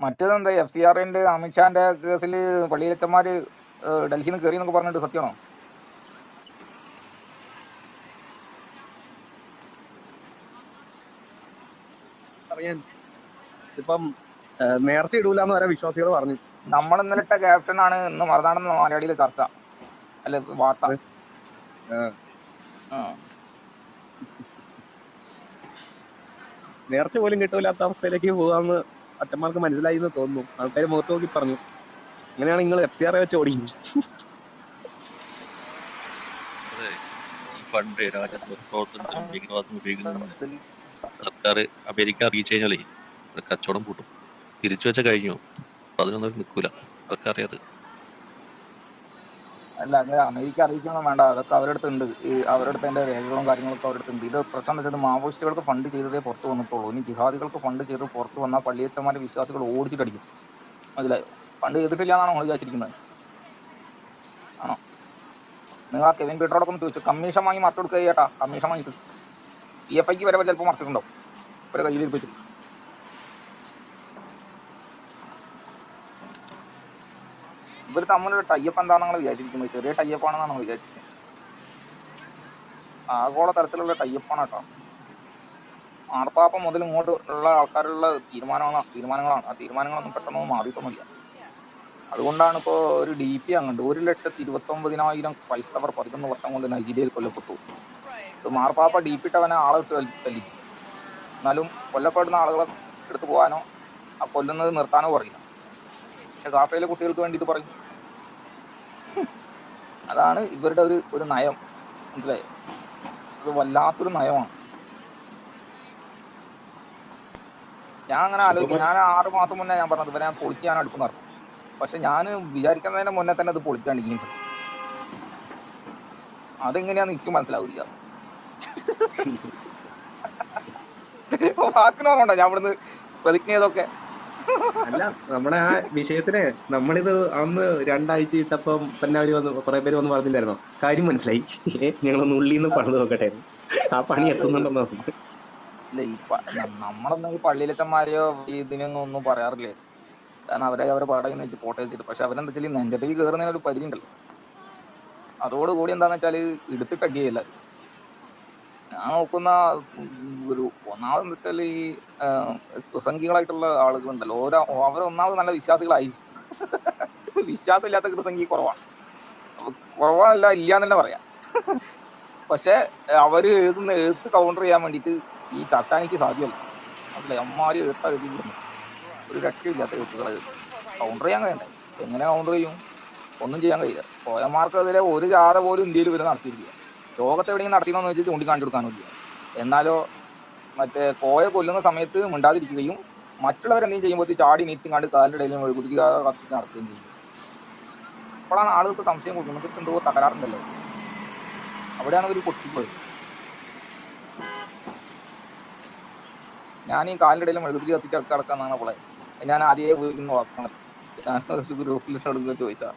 മറ്റേതെന്താ FCRന്റെ അമിത്ഷാന്റെ കേസിൽ പള്ളിയിലച്ചന്മാര് ഡൽഹിയിൽ നിന്ന് കയറി എന്നൊക്കെ പറഞ്ഞിട്ട് സത്യമാണോ? ഇപ്പം നേർച്ച ഇടൂലെന്ന് വരെ വിശ്വാസികൾ പറഞ്ഞു. നമ്മൾ ഇന്നലെ ഇട്ട ക്യാപ്റ്റനാണ് ഇന്ന് മറുനാടൻ മലയാളിയിലെ ചർച്ച അല്ലെ വാർത്ത. നേർച്ച പോലും കിട്ടൂലാത്ത അവസ്ഥയിലേക്ക് പോകാമെന്ന് അച്ഛന്മാർക്ക് മനസ്സിലായി എന്ന് തോന്നുന്നു. ആൾക്കാർ മുഖത്ത് നോക്കി പറഞ്ഞു. അങ്ങനെയാണ് നിങ്ങൾ FCR വെച്ച് ഓടിക്കും. ഫണ്ട് രാജ്യത്ത് പ്രവർത്തനത്തിനും ഭീകരവാദം ഉപയോഗിക്കുന്ന സർക്കാർ അമേരിക്ക അറിയിച്ചു കഴിഞ്ഞാലേ ഒരു കച്ചവടം കൂട്ടും. തിരിച്ചു വെച്ച കഴിഞ്ഞു, അതിനൊന്നും നിൽക്കൂല. അവർക്കറിയാത്. അല്ല, അങ്ങനെ അമേരിക്ക അറിയിക്കൊന്നും വേണ്ട, അതൊക്കെ അവരുടെ അടുത്ത് ഉണ്ട്. ഈ അവരുടെ അടുത്ത് അതിന്റെ രേഖകളും കാര്യങ്ങളൊക്കെ അവരുടെ അടുത്ത് ഉണ്ട്. ഇത് പ്രശ്നം എന്ന് വെച്ചാൽ മാവോയിസ്റ്റുകൾക്ക് ഫണ്ട് ചെയ്തതേ പുറത്ത് വന്നിട്ടുള്ളൂ. ഇനി ജിഹാദികൾക്ക് ഫണ്ട് ചെയ്ത് പുറത്ത് വന്നാൽ പള്ളിയച്ചന്മാരുടെ വിശ്വാസികൾ ഓടിച്ചിട്ടടിക്കും. മനസ്സിലായോ? ഫണ്ട് ചെയ്തിട്ടില്ല എന്നാണോ നമ്മൾ വിചാരിച്ചിരിക്കുന്നത്? ആണോ? നിങ്ങൾ ആ കെവിൻ പീറ്ററോടൊക്കെ ഒന്ന് ചോദിച്ചു, കമ്മീഷൻ വാങ്ങി മറച്ചു കൊടുക്കുക ചേട്ടാ. കമ്മീഷൻ വാങ്ങിയിട്ട് PFIക്ക് വരെ ചിലപ്പോൾ മറച്ചിട്ടുണ്ടാവും, ഇവരെ കയ്യിലിരിപ്പിച്ചു. ഇവർ തമ്മിലൊരു ടൈപ്പ് എന്താണെന്ന് നിങ്ങൾ വിചാരിച്ചിരിക്കുന്നത്? ചെറിയ ടൈപ്പാണെന്നാണ് നമ്മൾ വിചാരിച്ചിരിക്കുന്നത്. ആഗോള തരത്തിലുള്ള ടൈപ്പാണ് കേട്ടോ. മാർപ്പാപ്പ മുതൽ ഇങ്ങോട്ട് ഉള്ള ആൾക്കാരുള്ള തീരുമാനങ്ങളാണ്. ആ തീരുമാനങ്ങളൊന്നും പെട്ടെന്നൊന്നും മാറിയിട്ടൊന്നുമില്ല. അതുകൊണ്ടാണ് ഇപ്പോൾ ഒരു DP അങ്ങോട്ട് 1,29,000 ക്രൈസ്തവർ 11 വർഷം കൊണ്ട് നൈജീരിയയിൽ കൊല്ലപ്പെട്ടു. ഇത് മാർപ്പാപ്പ DP ഇട്ടവനെ ആളെ വിട്ട് തല്ലിക്കും. എന്നാലും കൊല്ലപ്പെടുന്ന ആളുകളെ എടുത്തു പോകാനോ ആ കൊല്ലുന്നത് നിർത്താനോ പറയില്ല. പക്ഷെ ഗാസയിലെ കുട്ടികൾക്ക് വേണ്ടിയിട്ട് പറയും. അതാണ് ഇവരുടെ ഒരു നയം. മനസ്സിലായോ? അത് വല്ലാത്തൊരു നയമാണ്. ഞാൻ അങ്ങനെ ആലോചിക്കും. ഞാൻ 6 മാസം മുന്നേ ഞാൻ പറഞ്ഞത് ഇവരെ ഞാൻ പൊളിച്ച് ഞാൻ അടുക്കുന്ന നടക്കും. പക്ഷെ ഞാൻ വിചാരിക്കുന്നതിന് മുന്നേ തന്നെ അത് പൊളിച്ചാണ്ടിരിക്കും. അതെങ്ങനെയാന്ന് എനിക്ക് മനസ്സിലാവില്ല. വാക്കിനോറുണ്ടോ ഞാൻ ഇവിടുന്ന് പ്രതിജ്ഞ ചെയ്തൊക്കെ? അല്ല, നമ്മുടെ ആ വിഷയത്തിന് നമ്മളിത് അന്ന് 2 ആഴ്ച ഇട്ടപ്പം പിന്നെ അവര് വന്ന് കുറെ പേര് വന്ന് പറഞ്ഞില്ലായിരുന്നോ? കാര്യം മനസ്സിലായി, ഞങ്ങളൊന്ന് ഉള്ളിന്ന് പണിത് നോക്കട്ടെ, ആ പണി എത്തുന്നുണ്ടെന്ന് പറഞ്ഞു. ഇല്ല, നമ്മളൊന്നും ഈ പള്ളിയിലച്ചന്മാരെയോ ഇതിനൊന്നും ഒന്നും പറയാറില്ലേ. കാരണം അവരെ പാടകെന്ന് വെച്ച് പോട്ടെ വെച്ചിട്ട്. പക്ഷെ അവരെന്താ വെച്ചാൽ നെഞ്ചത്തേക്ക് കയറുന്നതിനൊരു പരിധി ഉണ്ടല്ലോ. അതോടുകൂടി എന്താന്ന് വെച്ചാൽ എടുത്തിട്ടടിയല്ല. ഞാൻ നോക്കുന്ന ഒന്നാമതെന്ന് വെച്ചാൽ ഈ കൃസംഗികളായിട്ടുള്ള ആളുകളുണ്ടല്ലോ, അവരൊന്നാമത് നല്ല വിശ്വാസികളായി. വിശ്വാസം ഇല്ലാത്ത കൃസംഗി കുറവാണല്ല, ഇല്ലാന്ന് തന്നെ പറയാം. പക്ഷെ അവര് എഴുത്ത് കൗണ്ടർ ചെയ്യാൻ വേണ്ടിയിട്ട് ഈ ചർച്ചാനിക്ക് സാധ്യമല്ല. അതല്ലേ അമ്മാര് എഴുതിയിരുന്നു, ഒരു രക്ഷയില്ലാത്ത എഴുത്തുകൾ കൗണ്ടർ ചെയ്യാൻ കഴിയണ്ടേ? എങ്ങനെ കൗണ്ടർ ചെയ്യും? ഒന്നും ചെയ്യാൻ കഴിയില്ല. കോയന്മാർക്കെതിരെ ഒരു ജാഥ പോലും ഇന്ത്യയിൽ ഇവർ നടത്തിയിരിക്കുക. ലോകത്ത് എവിടെയെങ്കിലും നടത്തിയെന്ന് വെച്ച് ചൂണ്ടിക്കാണിച്ചു കൊടുക്കാനില്ല. എന്നാലോ മറ്റേ കോയ കൊല്ലുന്ന സമയത്ത് മിണ്ടാതിരിക്കുകയും മറ്റുള്ളവരെന്തെങ്കിലും ചെയ്യുമ്പോൾ ചാടി നീറ്റിങ്ങാണ്ട് കാലിൻ്റെ ഇടയിലും കുതിരി കത്തിച്ച് നടത്തുകയും ചെയ്യും. അപ്പോഴാണ് ആളുകൾക്ക് സംശയം കൊടുക്കുന്നത്, നിങ്ങൾക്ക് എന്തോ തകരാറുണ്ടല്ലോ. അവിടെയാണ് ഒരു പൊട്ടിപ്പോയത്. ഞാൻ ഈ കാലിൻ്റെ ഇടയിലും മെഴുകുതിരി കത്തിച്ച് കിടക്കാന്നാണ് പോലെ ഞാൻ ആദ്യമേ ഉപയോഗിക്കുന്ന വാക്കാണ്. ഞാൻ ഗ്രൂപ്പിൽ ചോദിച്ചാൽ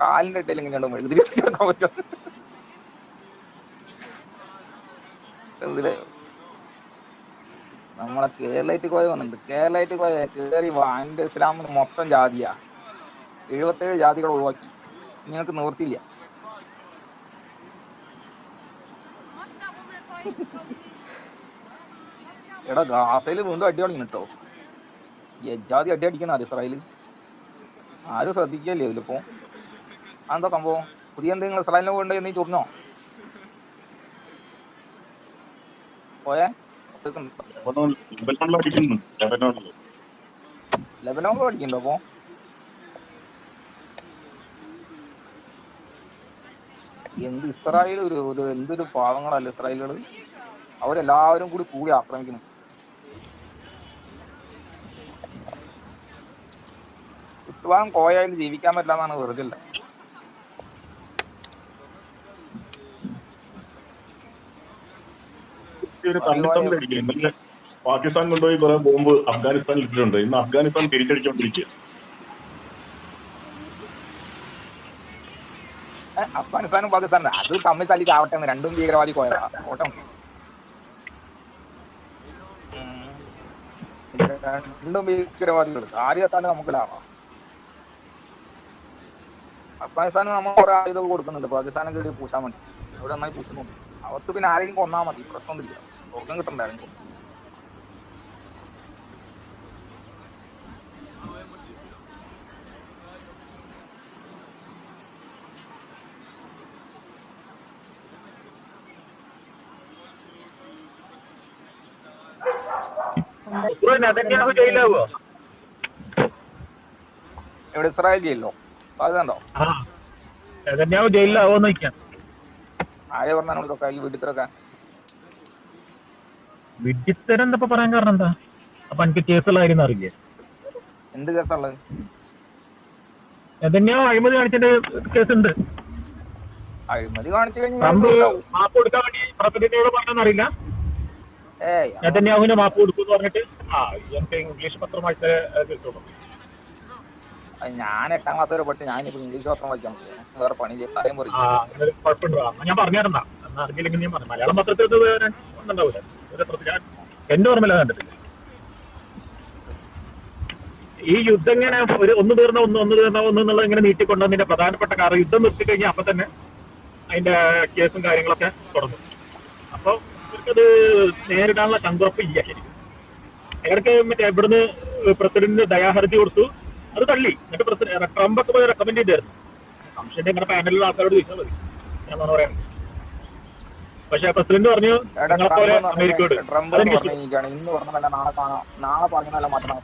കാലിൻ്റെ ഇടയിൽ എങ്ങനെയാണ് മെഴുകുതിരി കത്തിച്ച് കിടക്കാൻ പറ്റും? മനസ്സിലായോ? നമ്മളെ കേരളത്തിൽ കോയ വന്നിട്ടുണ്ട്. കേരളത്തിൽ കോയ കയറി വാൻ്റെ ഇസ്ലാമിന് മൊത്തം ജാതിയാ. 77 ജാതികൾ ഒഴിവാക്കി. നിങ്ങൾക്ക് നിവർത്തിയില്ല. എടാ, ഗാസയിൽ വീണ്ടും അടി തുടങ്ങി കേട്ടോ. യജാതി അടി അടിക്കുന്ന ഇസ്രായേൽ ആരും ശ്രദ്ധിക്കല്ലേ ഇതിലിപ്പോ? അതെന്താ സംഭവം? പുതിയ എന്തെങ്കിലും ഇസ്രായേലിനെ വേണ്ട എന്നീ ചൊറിഞ്ഞോ? പോയേ ലെബനോണിൽ പഠിക്കണ്ടോ അപ്പൊ? എന്ത് ഇസ്രായേൽ എന്തൊരു പാവങ്ങളല്ല ഇസ്രായേലുകൾ. അവരെല്ലാവരും കൂടി ആക്രമിക്കുന്നു. ചുറ്റുപാടും കോയാലും ജീവിക്കാൻ പറ്റില്ല എന്നാണ് വെറുതെ അല്ല. പാകിസ്ഥാൻ കൊണ്ടുപോയി കുറെ ബോംബ് അഫ്ഗാനിസ്ഥാനിൽ ഇട്ടിട്ടുണ്ട്. ഇന്ന് അഫ്ഗാനിസ്ഥാൻ തിരിച്ചടിച്ചോണ്ടിരിക്കുക. അഫ്ഗാനിസ്ഥാനും പാകിസ്ഥാനും അത് തമ്മിൽ തല്ലി ചാവട്ടെ, രണ്ടും ഭീകരവാദി കോയതാ. ഓട്ടം രണ്ടും ഭീകരവാദികൾ. ആദ്യത്താണ് നമുക്ക് ലാഭം. അഫ്ഗാനിസ്ഥാന് നമ്മൾ കുറെ ആയുധം കൊടുക്കുന്നുണ്ട് പാകിസ്ഥാനെ കയറി പൂശാൻ വേണ്ടി. അവിടെ നന്നായി പൂശുന്നുണ്ട്. അവർക്ക് പിന്നെ ആരെങ്കിലും കൊന്നാൽ മതി, പ്രശ്നമൊന്നുമില്ല. സ്വർഗം കിട്ടണ്ടായിരുന്നു. ജയിലാവോ? ഇവിടെ ഇസ്രായേൽ ജയിലിലോ സാധ്യത ഉണ്ടോ? ജയിലിലാവോന്ന് ചോദിക്കാം. ആരെ പറഞ്ഞാൽ ഇതൊക്കെ ഈ വീട്ടിത്തിറക്കാൻ? വിഡിത്തരം എന്താ പറയാൻ കാരണം എന്താ? അപ്പൊ എനിക്ക് കേസുള്ള കാര്യം അറിയില്ലേ? എന്ത് കേസുള്ളത്? നെതന്യാഹു അഴിമതി കാണിച്ചതിന്റെ കേസുണ്ട്. അഴിമതി കാണിച്ചു ട്രംപ് കഴിഞ്ഞാൽ മാപ്പ് കൊടുക്കാൻ വേണ്ടി പ്രസിഡന്റിനോട് പറഞ്ഞെന്നറിയില്ല. നെതന്യാഹുവിന് മാപ്പ് കൊടുക്കും പറഞ്ഞിട്ട് എനിക്ക് ഇംഗ്ലീഷ് പത്രം വായിച്ച കേട്ടോളൂ. ഞാൻ 8ാം ക്ലാസ് വരെ പഠിച്ച ഞാനിപ്പോ ഇംഗ്ലീഷ് പത്രം വായിക്കാൻ വേറെ പണി ചെയ്യാൻ പറയും. കുഴപ്പമുണ്ടോ? ഞാൻ പറഞ്ഞിരുന്ന എന്നാ അറിയില്ലെങ്കിൽ ഞാൻ പറഞ്ഞു. മലയാളം പത്രത്തിൽ ഒന്നുണ്ടാവില്ല. എന്റെ ഓർമ്മയില്ല കണ്ടിട്ടില്ല. ഈ യുദ്ധം ഇങ്ങനെ ഒന്ന് തീർന്ന എന്നുള്ളത് ഇങ്ങനെ നീട്ടിക്കൊണ്ടുവന്നതിന്റെ പ്രധാനപ്പെട്ട കാരണം യുദ്ധം നിർത്തി കഴിഞ്ഞാൽ അപ്പൊ തന്നെ അതിന്റെ കേസും കാര്യങ്ങളൊക്കെ തുടങ്ങും. അപ്പൊ ഇവർക്കത് നേരിടാനുള്ള ചങ്കുറപ്പ് ഇല്ല. ശരിക്കും ഇടയ്ക്ക് മറ്റേ ഇവിടുന്ന് പ്രസിഡന്റിന് ദയാഹർജി കൊടുത്തു, അത് തള്ളി. എന്നിട്ട് ട്രംപ് ഒക്കെ പോയി റെക്കമെൻഡ് ചെയ്തായിരുന്നു. സംശയം ഇങ്ങനെ പാനലിലുള്ള ആൾക്കാരോട് ചോദിച്ചാൽ മതി, ഞാൻ പറയാം. പക്ഷെ പ്രസിഡന്റ് പറഞ്ഞു പോലെ അമേരിക്കയോട് ഇന്ന് പറഞ്ഞല്ല നാളെ പറഞ്ഞല്ല മാത്രം.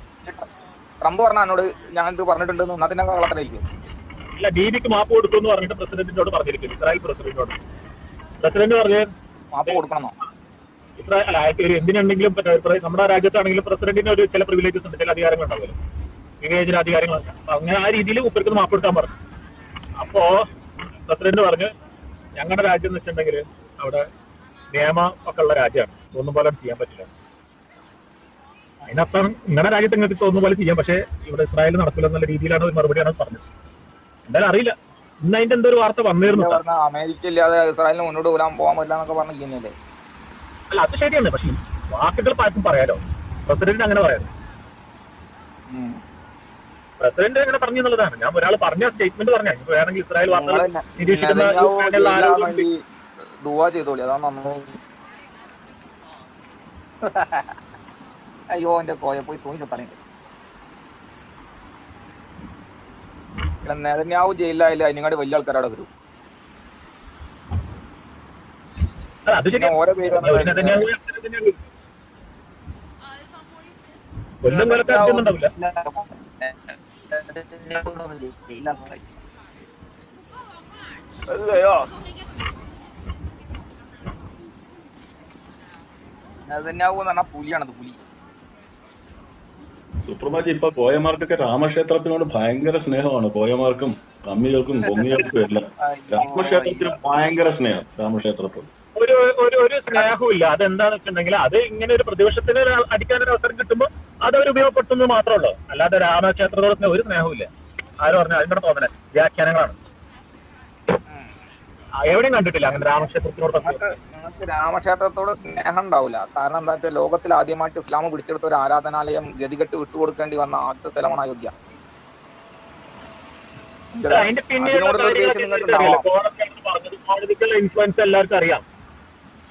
ട്രംപ് പറഞ്ഞ എന്നോട് ഞാൻ ഇത് പറഞ്ഞിട്ടുണ്ട് അതിന്റെ കളത്തിലായിരിക്കും. ഇല്ല, ബീബിക്ക് മാപ്പ് കൊടുക്കും എന്ന് പറഞ്ഞിട്ട് പ്രസിഡന്റിനോട് പറഞ്ഞിരിക്കും. ഇസ്രായേൽ പ്രസിഡന്റിനോട്. പ്രസിഡന്റ് പറഞ്ഞു മാപ്പ് കൊടുക്കണമെന്നോ? ഇസ്രായേൽ അയാൾക്ക് എന്തിനുണ്ടെങ്കിലും നമ്മുടെ രാജ്യത്താണെങ്കിലും പ്രസിഡന്റിന് ഒരു ചില പ്രിവിലേജസ് ഉണ്ട്, ചില അധികാരങ്ങൾ ഉണ്ടാവില്ല, വിവേചന അധികാരങ്ങളൊക്കെ. അങ്ങനെ ആ രീതിയിൽ ഉപ്പർക്ക് മാപ്പ് കൊടുക്കാൻ പറഞ്ഞു. അപ്പോ പ്രസിഡന്റ് പറഞ്ഞു ഞങ്ങളുടെ രാജ്യം എന്ന് വെച്ചിട്ടുണ്ടെങ്കിൽ അവിടെ നിയമം ഒക്കെ ഉള്ള രാജ്യമാണ്, ഒന്നും പോലെ ചെയ്യാൻ പറ്റില്ല. അതിനർത്ഥം നിങ്ങളുടെ രാജ്യത്ത് നിങ്ങൾക്ക് തോന്നുന്ന പോലെ ചെയ്യാം, പക്ഷേ ഇവിടെ ഇസ്രായേൽ നടക്കില്ല എന്നുള്ള രീതിയിലാണ് ഒരു മറുപടിയാണ് പറഞ്ഞത്. എന്തായാലും അറിയില്ല. ഇന്ന് അതിന്റെ എന്തോ ഒരു വാർത്ത വന്നിരുന്നു. അമേരിക്ക ഇല്ലാതെ ഇസ്രായേലിന് മുന്നോട്ട് പോകാൻ പറ്റില്ല എന്നൊക്കെ പറഞ്ഞില്ലേ? അല്ല, അത് ശരിയാണ്. പക്ഷെ വാക്കുകൾ പലർക്കും പറയാലോ. പ്രസിഡന്റ് അങ്ങനെ പറയാലോ. പ്രസിഡന്റ് അങ്ങനെ പറഞ്ഞു എന്നുള്ളതാണ്. ഞാൻ ഒരാൾ പറഞ്ഞ സ്റ്റേറ്റ്മെന്റ് പറഞ്ഞ വേണമെങ്കിൽ ഇസ്രായേൽ വാർത്തകൾ നിരീക്ഷിക്കുന്ന ദുആ ചെയ്തോളി, അതാണ് നന്നായി. അയ്യോ എന്റെ കോയ പോയി തോന്നി പറയുന്നത്. നെതന്യാഹു ജയിലിലായില്ല, അതിനെക്കാട് വലിയ ആൾക്കാരവിടെ വരും. ഓരോ പേര് നെതന്യാഹു എന്ന് പറഞ്ഞാൽ പുലിയാണത്, പുലി. സുപ്രഭാജി, ഇപ്പൊ കോയമാർക്കൊക്കെ രാമക്ഷേത്രത്തിനോട് ഭയങ്കര സ്നേഹമാണ്. കോയമാർക്കും കമ്മികൾക്കും കൊങ്ങികൾക്കും എല്ലാം രാമക്ഷേത്രത്തിന് ഭയങ്കര സ്നേഹം. രാമക്ഷേത്രത്തിൽ ഒരു സ്നേഹവും ഇല്ല. അതെന്താന്ന് വെച്ചിട്ടുണ്ടെങ്കിൽ അത് ഇങ്ങനെ ഒരു പ്രതിപക്ഷത്തിന് അടിക്കാനൊരു അവസരം കിട്ടുമ്പോൾ അതവർ ഉപയോഗപ്പെടുത്തുന്നത് മാത്രമേ ഉള്ളൂ. അല്ലാതെ രാമക്ഷേത്രത്തോട് ഒരു സ്നേഹവും ഇല്ല. ആരും പറഞ്ഞാൽ അതിന്റെ തോന്നല വ്യാഖ്യാനങ്ങളാണ്. എവിടെയും കണ്ടിട്ടില്ല അങ്ങനെ രാമക്ഷേത്രത്തിനോട്. രാമക്ഷേത്രത്തോട് സ്നേഹം ഉണ്ടാവില്ല. കാരണം എന്താ വെച്ചാൽ ലോകത്തിൽ ആദ്യമായിട്ട് ഇസ്ലാം പിടിച്ചെടുത്ത ഒരു ആരാധനാലയം ഗതികെട്ട് വിട്ടുകൊടുക്കേണ്ടി വന്ന ആദ്യത്തെ സ്ഥലമാണ് അയോധ്യ. അതിന്റെ പിന്നീടുള്ള ഇൻഫ്ലുവൻസ് എല്ലാവർക്കും അറിയാം.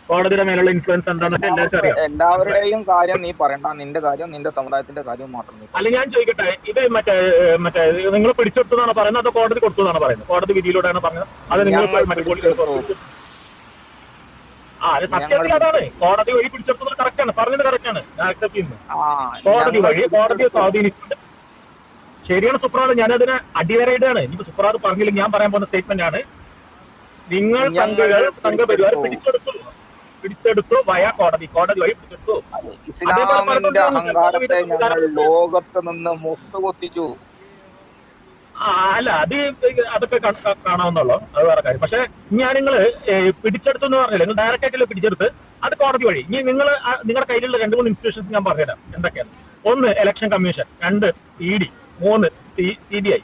കോടതിയുടെ മേലുള്ള ഇൻഫ്ലുവൻസ് എന്താണെന്നൊക്കെ എല്ലാവർക്കും അറിയാം. എല്ലാവരുടെയും കാര്യം നീ പറയണ്ട, നിന്റെ കാര്യം നിന്റെ സമുദായത്തിന്റെ കാര്യം മാത്രം. അല്ല, ഞാൻ ചോദിക്കട്ടെ, ഇത് മറ്റേ നിങ്ങൾ പിടിച്ചെടുത്തതാണോ പറയുന്നത് അതോ കോടതി കൊടുത്തതാണോ പറയുന്നത്? കോടതി വിധിയിലൂടെയാണ് പറഞ്ഞത് അത് നിങ്ങൾ സത്യത്തിൽ അതാണ് കോടതി വഴി പിടിച്ചെടുത്തത്. കറക്റ്റാണ്, പറഞ്ഞത് കറക്റ്റാണ്, ഞാൻ അക്സെപ്റ്റ് ചെയ്യുന്നു. കോടതി വഴി കോടതിയെ സ്വാധീനിച്ചിട്ടുണ്ട്. ശരിയാണ് സുപ്രാത്, ഞാനതിനെ അടിവരയിടാണ്. ഇനിയിപ്പോ സുപ്രാത് പറഞ്ഞില്ലെങ്കിൽ ഞാൻ പറയാൻ പോകുന്ന സ്റ്റേറ്റ്മെന്റ് ആണ്. നിങ്ങൾ സംഘപരിവാർ പിടിച്ചെടുത്തു വയ കോടതി വഴി പിടിച്ചെടുത്തു. ഇസ്ലാമിന്റെ അഹങ്കാരത്തെ ഞങ്ങൾ ലോകത്ത് നിന്ന് മുട്ടുകൊത്തിച്ചു. അല്ല, അതൊക്കെ കാണാവുന്നുള്ളൂ, അത് വേറെ കാര്യം. പക്ഷെ ഞാൻ നിങ്ങള് പിടിച്ചെടുത്തു എന്ന് പറഞ്ഞില്ല, നിങ്ങൾ ഡയറക്റ്റ് ആയിട്ടല്ലേ പിടിച്ചെടുത്ത്, അത് കോടതി വഴി. ഇനി നിങ്ങളുടെ കയ്യിലുള്ള 2-3 ഇൻസ്റ്റിറ്റ്യൂഷൻസ് ഞാൻ പറഞ്ഞുതരാം എന്തൊക്കെയാണ്. 1 ഇലക്ഷൻ കമ്മീഷൻ, 2 ED, 3 CBI,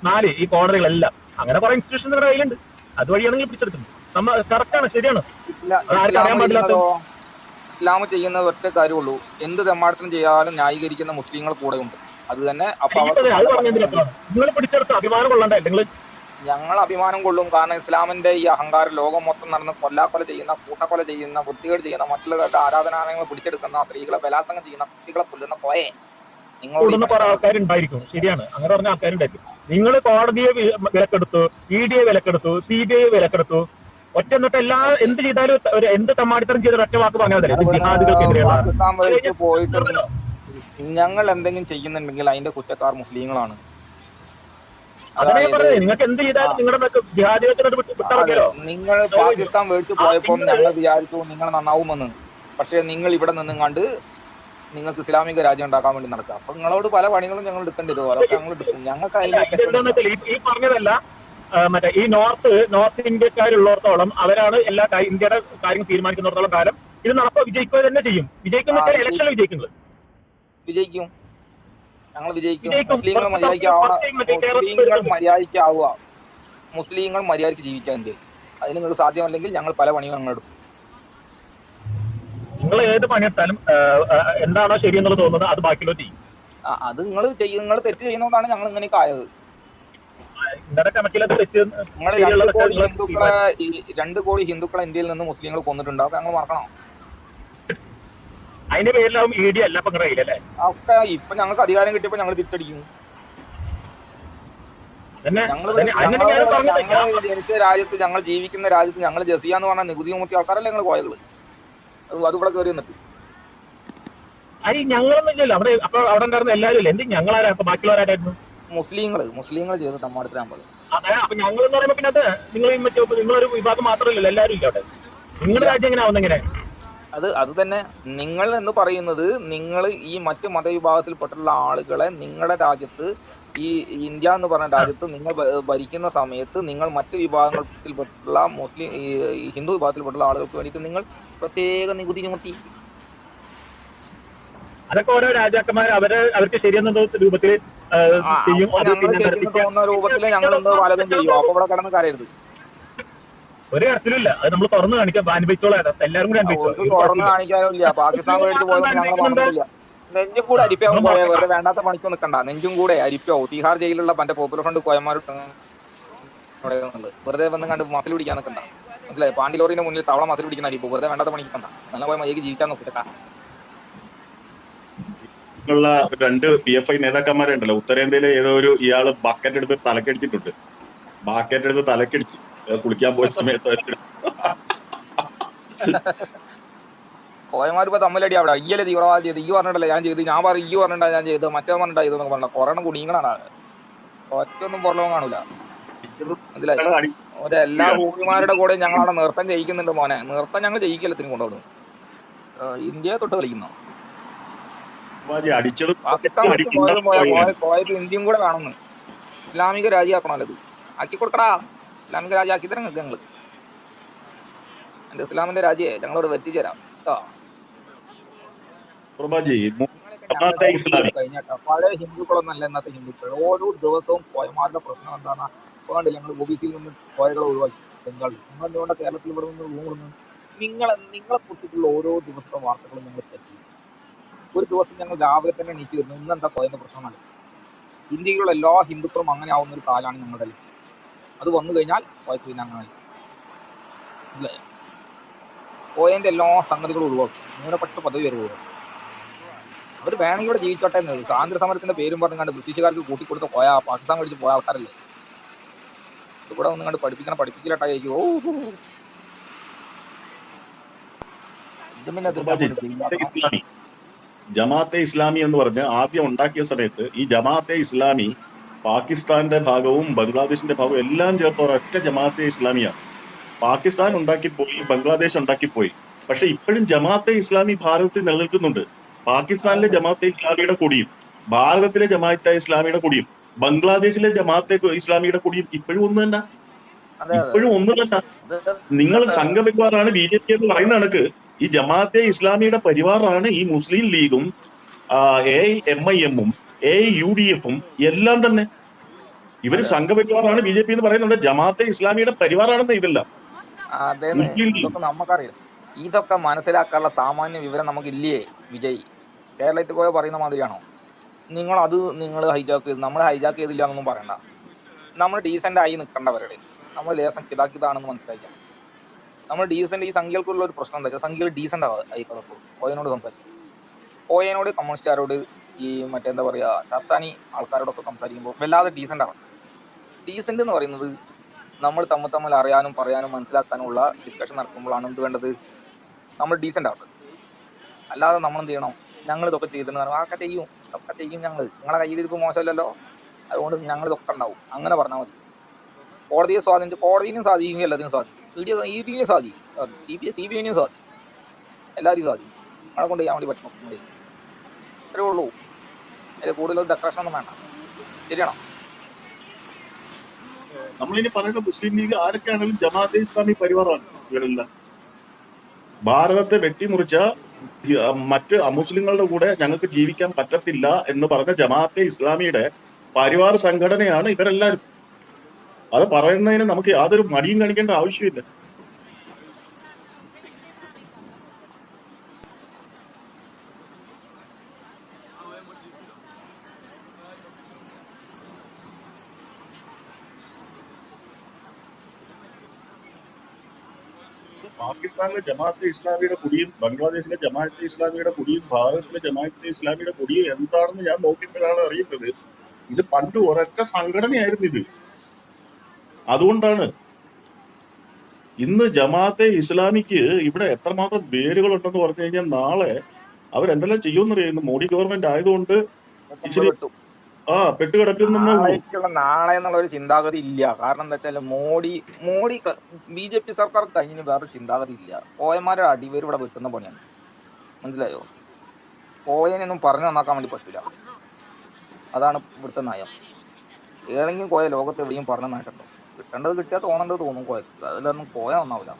4 ഈ കോടതികളെല്ലാം. അങ്ങനെ കുറെ ഇൻസ്റ്റിറ്റ്യൂഷൻ നിങ്ങളുടെ കയ്യിലുണ്ട്. അതുവഴിയാണ് നിങ്ങൾ പിടിച്ചെടുക്കുന്നത്. കറക്റ്റാണ്, ശരിയാണ്. അറിയാൻ പാടില്ലാത്ത ഇസ്ലാം ചെയ്യുന്നത് ഒറ്റ കാര്യമുള്ളൂ, എന്ത് തെമ്മാടത്തിനും ചെയ്യാനും ന്യായീകരിക്കുന്ന മുസ്ലിങ്ങൾ കൂടെ ഉണ്ട്. അത് തന്നെ അപ്പൊ നിങ്ങൾ പിടിച്ചെടുത്ത് അഭിമാനം കൊള്ളണ്ടേ നിങ്ങൾ? ഞങ്ങൾ അഭിമാനം കൊള്ളും. കാരണം ഇസ്ലാമിന്റെ ഈ അഹങ്കാരം ലോകം മൊത്തം നടന്ന് കൊല്ലാക്കൊല ചെയ്യുന്ന, കൂട്ടക്കൊല ചെയ്യുന്ന, വൃത്തികേട് ചെയ്യുന്ന, മറ്റുള്ളവരുടെ ആരാധനാലയങ്ങൾ പിടിച്ചെടുക്കുന്ന, സ്ത്രീകളെ ബലാത്സംഗം ചെയ്യുന്ന, കുട്ടികളെ കൊല്ലുന്ന കോയെ കൂടുന്ന കുറെ ആൾക്കാരുണ്ടായിരിക്കും. ശരിയാണ്, അങ്ങനെ പറഞ്ഞ ആൾക്കാരുണ്ടായിരിക്കും. നിങ്ങൾ കോടതിയെ വിലക്കെടുത്തു, ED വിലക്കെടുത്തു, CBI വിലക്കെടുത്തു. ഒറ്റ എന്നിട്ട് എന്ത് ചെയ്താലും എന്ത് തമ്മാടിത്തരം ചെയ്ത ഒറ്റ വാക്ക് പറഞ്ഞാൽ പാകിസ്ഥാൻ പോയിട്ട് ഞങ്ങൾ എന്തെങ്കിലും ചെയ്യുന്നുണ്ടെങ്കിൽ അതിന്റെ കുറ്റക്കാർ മുസ്ലിങ്ങളാണ്. നിങ്ങൾക്ക് എന്ത് ചെയ്താലും നിങ്ങൾ പാകിസ്ഥാൻ മേടിച്ചു പോയപ്പോൾ ഞങ്ങൾ വിചാരിച്ചു നിങ്ങൾ നന്നാവുമെന്ന്. പക്ഷെ നിങ്ങൾ ഇവിടെ നിന്നും കണ്ട് നിങ്ങൾക്ക് ഇസ്ലാമിക രാജ്യം ഉണ്ടാക്കാൻ വേണ്ടി നടക്കുക. അപ്പൊ നിങ്ങളോട് പല പണികളും ഞങ്ങൾ എടുക്കേണ്ടി വരും. അതൊക്കെ ഞങ്ങൾ എടുക്കും. ഞങ്ങൾക്ക് ഈ പറഞ്ഞതല്ല, മറ്റേ ഈ നോർത്ത് ഇന്ത്യക്കാരുള്ളിടത്തോളം അവരാണ് എല്ലാ ഇന്ത്യയുടെ കാര്യങ്ങൾ തീരുമാനിക്കുന്നിടത്തോളം കാലം ഇത് വിജയിക്കുക തന്നെ ചെയ്യും. വിജയിക്കുന്ന ഇലക്ഷനിൽ വിജയിക്കുന്നത് വിജയിക്കും. ഞങ്ങൾ വിജയിക്കും. മുസ്ലിങ്ങൾ മര്യാദയ്ക്കാവുക, മുസ്ലിങ്ങൾ മര്യാദയ്ക്ക് ജീവിക്കാൻ എന്ത് അതിന് നിങ്ങൾക്ക് സാധ്യമല്ലെങ്കിൽ ഞങ്ങൾ പല പണിയും ഞങ്ങൾ എടുക്കും. നിങ്ങൾ ഏത് പണിയെടുത്താലും എന്താണോ ശരിയെന്നുള്ളത് തോന്നുന്നത് അത് ബാക്കിയുള്ളത് ചെയ്യും. അത് നിങ്ങൾ തെറ്റ് ചെയ്യുന്നതുകൊണ്ടാണ് ഞങ്ങൾ ഇങ്ങനെയൊക്കെ ആയത്. നിങ്ങൾ 2 കോടി ഹിന്ദുക്കളെ ഇന്ത്യയിൽ നിന്ന് മുസ്ലിങ്ങൾ കൊന്നിട്ടുണ്ടാവും. ഞങ്ങൾ മറക്കണം. അതിന്റെ പേരിലാവും ED അല്ല പങ്കടയില്ലേ? ഒക്കെ ഇപ്പൊ ഞങ്ങൾക്ക് അധികാരം കിട്ടിയപ്പോ ഞങ്ങൾ തിരിച്ചടിക്കും. ജനിച്ച രാജ്യത്ത്, ഞങ്ങൾ ജീവിക്കുന്ന രാജ്യത്ത് ഞങ്ങൾ ജസിയ എന്ന് പറഞ്ഞ നികുതി മുത്തിയ ആൾക്കാരല്ലേ ഞങ്ങൾ കോയകള്. അതുകൂടെ കയറി നിന്നിട്ട് ഞങ്ങളൊന്നും ഇല്ലല്ലോ അവിടെ. അപ്പൊ അവിടെ ഉണ്ടായിരുന്ന എല്ലാവരും ഇല്ല. എന്ത് ഞങ്ങളാരാ? അപ്പൊ ബാക്കിയുള്ളവരായിരുന്നു മുസ്ലിങ്ങൾ ചെയ്ത് തമ്മാടത്തിനാൻ പറയും. അതെ, അപ്പൊ ഞങ്ങൾ എന്ന് പറയുമ്പോ പിന്നെ അത് നിങ്ങളൊരു വിഭാഗം മാത്രമല്ലല്ലോ, എല്ലാവരും ഇല്ല അവിടെ. നിങ്ങളുടെ രാജ്യം എങ്ങനെ ആവുന്ന എങ്ങനെ? അത് തന്നെ നിങ്ങൾ എന്ന് പറയുന്നത്, നിങ്ങൾ ഈ മറ്റു മതവിഭാഗത്തിൽപ്പെട്ടുള്ള ആളുകളെ നിങ്ങളുടെ രാജ്യത്ത്, ഈ ഇന്ത്യ എന്ന് പറഞ്ഞ രാജ്യത്ത് നിങ്ങൾ ഭരിക്കുന്ന സമയത്ത് നിങ്ങൾ മറ്റു വിഭാഗത്തിൽപ്പെട്ടുള്ള മുസ്ലിം ഈ ഹിന്ദു വിഭാഗത്തിൽപ്പെട്ടുള്ള ആളുകൾക്ക് വേണ്ടിയിട്ട് നിങ്ങൾ പ്രത്യേക നികുതി ചുമത്തി. അതൊക്കെ ഓരോ രാജാക്കന്മാർ അവർക്ക് ശരിയെന്ന രൂപത്തിൽ തോന്നുന്ന രൂപത്തിൽ ഞങ്ങൾ പലതും ചെയ്യും. അപ്പൊ ഇവിടെ കിടന്ന് കരയരുത്. ഒരു കാര്യത്തിലില്ല, അത് നമ്മൾ തുറന്നു കാണിക്കാം. അനുഭവിച്ചോളാം, എല്ലാവരും കൂടി തുറന്നു കാണിക്കാനില്ല. പാകിസ്ഥാൻ മേടിച്ച് പോയപ്പോൾ ഞങ്ങൾ പറഞ്ഞില്ല. നെഞ്ചും കൂടെ അരിപ്പാവും പോയ വെറുതെ വേണ്ടാത്ത പണിക്ക് നിൽക്കണ്ട. നെഞ്ചും കൂടെ അരിപ്പാവും. തിഹാർ ജയിലുള്ള മറ്റേ പോപ്പുലർ ഫ്രണ്ട് കോയമാരുണ്ട് വെറുതെ വന്ന് കണ്ട് മസിൽ പിടിക്കാൻ നിൽക്കണ്ട. മനസ്സിലായി? പാണ്ടിലോറിന്റെ മുന്നിൽ തവള മസിൽ പിടിക്കുന്ന അരിപ്പ്. വെറുതെ വേണ്ടാത്ത പണിക്ക് നിൽക്കണ്ട. നല്ല പോയ മയ്യക്ക് ജീവിക്കാൻ നോക്കിച്ചേട്ടാ. 2 PFI നേതാക്കന്മാരുണ്ടല്ലോ, ഉത്തരേന്ത്യയിലെ ഏതോ ഒരു ഇയാള് ബക്കറ്റ് എടുത്ത് തലക്കടിച്ചിട്ടുണ്ട്. ബക്കറ്റ് എടുത്ത് തലക്കടിച്ച് കുളിക്കാൻ പോയ സമയത്ത് കോയമാരിപ്പോ തമ്മിലടി അവിടെ. ഇയ്യല്ലേ തീവ്രവാദം ചെയ്ത്, ഈ പറഞ്ഞിട്ടല്ലേ ഞാൻ ചെയ്ത്, ഞാൻ പറഞ്ഞു ഈ പറഞ്ഞിട്ടാ ഞാൻ ചെയ്ത്, മറ്റേ പറഞ്ഞിട്ടാ ചെയ്തെന്നൊക്കെ പറഞ്ഞ കൊറോണ കുടുങ്ങണാണ്. ഒറ്റൊന്നും പുറലോകം കാണൂല. മനസ്സിലായി? എല്ലാ ഭൂമിമാരുടെ കൂടെ ഞങ്ങൾ അവിടെ നൃത്തം ജയിക്കുന്നുണ്ട് മോനെ. നൃത്തം ഞങ്ങൾ ജയിക്കലത്തിന് കൊണ്ടുപോകും. ഇന്ത്യയെ തൊട്ട് കളിക്കുന്നു. പാകിസ്ഥാൻ പോയത് ഇന്ത്യയും കൂടെ വേണമെന്ന്. ഇസ്ലാമിക രാജ്യമാക്കണല്ലോ ഇത്. ആക്കി കൊടുക്കടാ, ഇസ്ലാമിക രാജ്യം ആക്കി തരാം ഞങ്ങള്. എന്റെ ഇസ്ലാമിന്റെ രാജ്യേ ഞങ്ങളോട് വെറ്റിച്ചു തരാം. കഴിഞ്ഞാട്ടോ പഴയ ഹിന്ദുക്കളൊന്നും അല്ല ഇന്നത്തെ ഹിന്ദുക്കൾ. ഓരോ ദിവസവും കോയമാരുടെ പ്രശ്നം എന്താണ്? വേണ്ടില്ല, ഞങ്ങൾ OBC-യിൽ നിന്ന് കോയകളെ ഒഴിവാക്കി ബംഗാളിൽ. നിങ്ങൾ എന്തുകൊണ്ട് കേരളത്തിൽ ഇവിടെ നിന്ന് റൂം ഇടുന്നു? നിങ്ങളെ കുറിച്ചിട്ടുള്ള ഓരോ ദിവസത്തെ വാർത്തകളും നിങ്ങൾ സ്കെച്ച് ചെയ്യും. ഒരു ദിവസം ഞങ്ങൾ രാവിലെ തന്നെ എണീച്ച് വരുന്നു, ഇന്നെന്താ കോയന്റെ പ്രശ്നം നടക്കും. ഇന്ത്യയിലുള്ള എല്ലാ ഹിന്ദുക്കളും അങ്ങനെ ആവുന്ന ഒരു കാലാണ് ഞങ്ങളുടെ ലക്ഷ്യം. അത് വന്നു കഴിഞ്ഞാൽ കോയക്ക് പിന്നെ അങ്ങനെ മനസ്സിലായോ? കോയന്റെ എല്ലാ സംഗതികളും ഒഴിവാക്കും. ന്യൂനപക്ഷ പദവി വരെ ഒഴിവാക്കും. അവർ വേണമെങ്കിൽ ഇവിടെ ജീവിച്ചോട്ടെ എന്ന്. സ്വാതന്ത്ര്യ സമരത്തിന്റെ പേരും പറഞ്ഞു കണ്ട് ബ്രിട്ടീഷുകാർക്ക് കൂട്ടിക്കൊടുത്ത പോയ പാകിസ്ഥാൻ കഴിച്ച് പോയ ആൾക്കാരല്ലേ. ഇവിടെ ഒന്നും കണ്ട് പഠിപ്പിക്കലട്ടായിരിക്കും. ജമാഅത്തെ ഇസ്ലാമി എന്ന് പറഞ്ഞ് ആദ്യം ഉണ്ടാക്കിയ സമയത്ത് ഈ ജമാഅത്തെ ഇസ്ലാമി പാകിസ്ഥാന്റെ ഭാഗവും ബംഗ്ലാദേശിന്റെ ഭാഗവും എല്ലാം ചേർത്ത ഒരൊറ്റ ജമാഅത്തെ ഇസ്ലാമിയാണ്. പാകിസ്ഥാൻ ഉണ്ടാക്കിപ്പോയി, ബംഗ്ലാദേശ് ഉണ്ടാക്കിപ്പോയി. പക്ഷെ ഇപ്പോഴും ജമാഅത്തെ ഇസ്ലാമി ഭാരതത്തിൽ നിലനിൽക്കുന്നുണ്ട്. പാകിസ്ഥാനിലെ ജമാഅത്തെ ഇസ്ലാമിയുടെ കൊടിയും ഭാരതത്തിലെ ജമാഅത്തെ ഇസ്ലാമിയുടെ കൊടിയും ബംഗ്ലാദേശിലെ ജമാഅത്തെ ഇസ്ലാമിയുടെ കൊടിയും ഇപ്പോഴും ഒന്ന് തന്നെ. ഇപ്പോഴും ഒന്ന് തന്നെ. നിങ്ങൾ സംഘപരിവാറാണ് BJP എന്ന് പറയുന്ന കണക്ക് ഈ ജമാഅത്തെ ഇസ്ലാമിയുടെ പരിവാറാണ് ഈ മുസ്ലിം ലീഗും AIMIM-ഉം AUDF-ഉം എല്ലാം തന്നെ. ഇവര് സംഘപരിവാറാണ് BJP എന്ന് പറയുന്നുണ്ട്. ജമാഅത്തെ ഇസ്ലാമിയുടെ പരിവാറാണെന്ന് ഇതല്ല. നമുക്കറിയാം. ഇതൊക്കെ മനസ്സിലാക്കാനുള്ള സാമാന്യ വിവരം നമുക്കില്ലേ വിജയ്? കേരളത്തിൽ പോയ പറയുന്ന മാതിരിയാണോ? നിങ്ങൾ ഹൈജാക്ക് ചെയ്ത്, നമ്മൾ ഹൈജാക്ക് ചെയ്തില്ല എന്നൊന്നും പറയണ്ട. നമ്മൾ ഡീസന്റ് ആയി നിൽക്കേണ്ടവരുടെ നമ്മൾ ലേസം കിതാക്കിതാണെന്ന് മനസ്സിലാക്കാം. നമ്മൾ ഡീസന്റ്, ഈ സംഖ്യകൾക്കുള്ള ഒരു പ്രശ്നം എന്താ വെച്ചാൽ സംഖ്യകൾ ഡീസന്റ് ആയിക്കോളൂ. കോയനോട് സംസാരിക്കും, കോയനോട് കമ്മ്യൂണിസ്റ്റുകാരോട് ഈ മറ്റെന്താ പറയാ ടർസാനി ആൾക്കാരോടൊക്കെ സംസാരിക്കുമ്പോൾ വല്ലാതെ ഡീസന്റ് ആവണം. ഡീസന്റ് എന്ന് പറയുന്നത് നമ്മൾ തമ്മിൽ അറിയാനും പറയാനും മനസ്സിലാക്കാനുള്ള ഡിസ്കഷൻ നടത്തുമ്പോഴാണ് എന്ത് വേണ്ടത്, നമ്മൾ ഡീസന്റ് ആവുന്നത്. അല്ലാതെ നമ്മൾ എന്ത് ചെയ്യണം, ഞങ്ങൾ ഇതൊക്കെ ചെയ്തിട്ട് ഇതൊക്കെ ചെയ്യും നിങ്ങളെ കയ്യിലിരിപ്പ് മോശമല്ലല്ലോ, അതുകൊണ്ട് ഞങ്ങൾ ഇതൊക്കെ ഉണ്ടാവും, അങ്ങനെ പറഞ്ഞാൽ മതി. കോടതിയെ സ്വാധീനിച്ച് കോടതിനും സാധിക്കും, എല്ലാത്തിനും സാധിക്കും, ഇഡിയും സാധിക്കും, CBIനും സാധിക്കും, എല്ലാവരും സാധിക്കും. നമ്മളെ കൊണ്ട് ചെയ്യാൻ വേണ്ടി പറ്റും. അത്രേ ഉള്ളൂ. അതിൽ കൂടുതൽ ഡെക്കറേഷൻ ഒന്നും വേണ്ട. ശരിയാണോ? നമ്മളിനി പറയുന്ന മുസ്ലിം ലീഗ് ആരൊക്കെയാണെങ്കിലും ജമാഅത്തെ ഇസ്ലാമി പരിവാറാണ് ഇവരെല്ലാം. ഭാരതത്തെ വെട്ടിമുറിച്ച മറ്റ് അമുസ്ലിങ്ങളുടെ കൂടെ ഞങ്ങൾക്ക് ജീവിക്കാൻ പറ്റത്തില്ല എന്ന് പറഞ്ഞ ജമാഅത്തെ ഇസ്ലാമിയുടെ പരിവാർ സംഘടനയാണ് ഇവരെല്ലാവരും. അത് പറയുന്നതിന് നമുക്ക് യാതൊരു മടിയും കാണിക്കേണ്ട ആവശ്യമില്ല. പാകിസ്ഥാനിലെ ജമാഅത്തെ ഇസ്ലാമിയുടെ കൊടിയും ബംഗ്ലാദേശിലെ ജമാഅത്തെ ഇസ്ലാമിയുടെ കൊടിയും ഭാരതത്തിലെ ജമാഅത്തെ ഇസ്ലാമിയുടെ കൊടിയും എന്താണെന്ന് ഞാൻ നോക്കിയപ്പോഴാണ് അറിയുന്നത്. ഇത് പണ്ട് ഒരൊറ്റ സംഘടനയായിരുന്നു ഇത്. അതുകൊണ്ടാണ് ഇന്ന് ജമാഅത്തെ ഇസ്ലാമിക്ക് ഇവിടെ എത്രമാത്രം വേരുകളുണ്ടെന്ന് പറഞ്ഞു കഴിഞ്ഞാൽ നാളെ അവരെന്തെല്ലാം ചെയ്യുമെന്നറിയാം. മോഡി ഗവൺമെന്റ് ആയതുകൊണ്ട് ഇച്ചിരി പെട്ടുകിടക്കുന്ന നാളെ എന്നുള്ള ഒരു ചിന്താഗതി ഇല്ല. കാരണം എന്താ വെച്ചാൽ മോഡി BJP സർക്കാർ കഴിഞ്ഞ് വേറെ ചിന്താഗതി ഇല്ല. കോയന്മാരുടെ അടിവേര് ഇവിടെ വെട്ടുന്ന പണിയാണ്. മനസ്സിലായോ? കോയനൊന്നും പറഞ്ഞു നന്നാക്കാൻ വേണ്ടി പറ്റില്ല. അതാണ് ഇവിടുത്തെ നയം. ഏതെങ്കിലും കോയ ലോകത്ത് എവിടെയും പറഞ്ഞു നന്നായിട്ടുണ്ടോ? കിട്ടേണ്ടത് കിട്ടിയാൽ തോന്നേണ്ടത് തോന്നും കോയക്ക്. അതിലൊന്നും കോയ നന്നാവില്ല.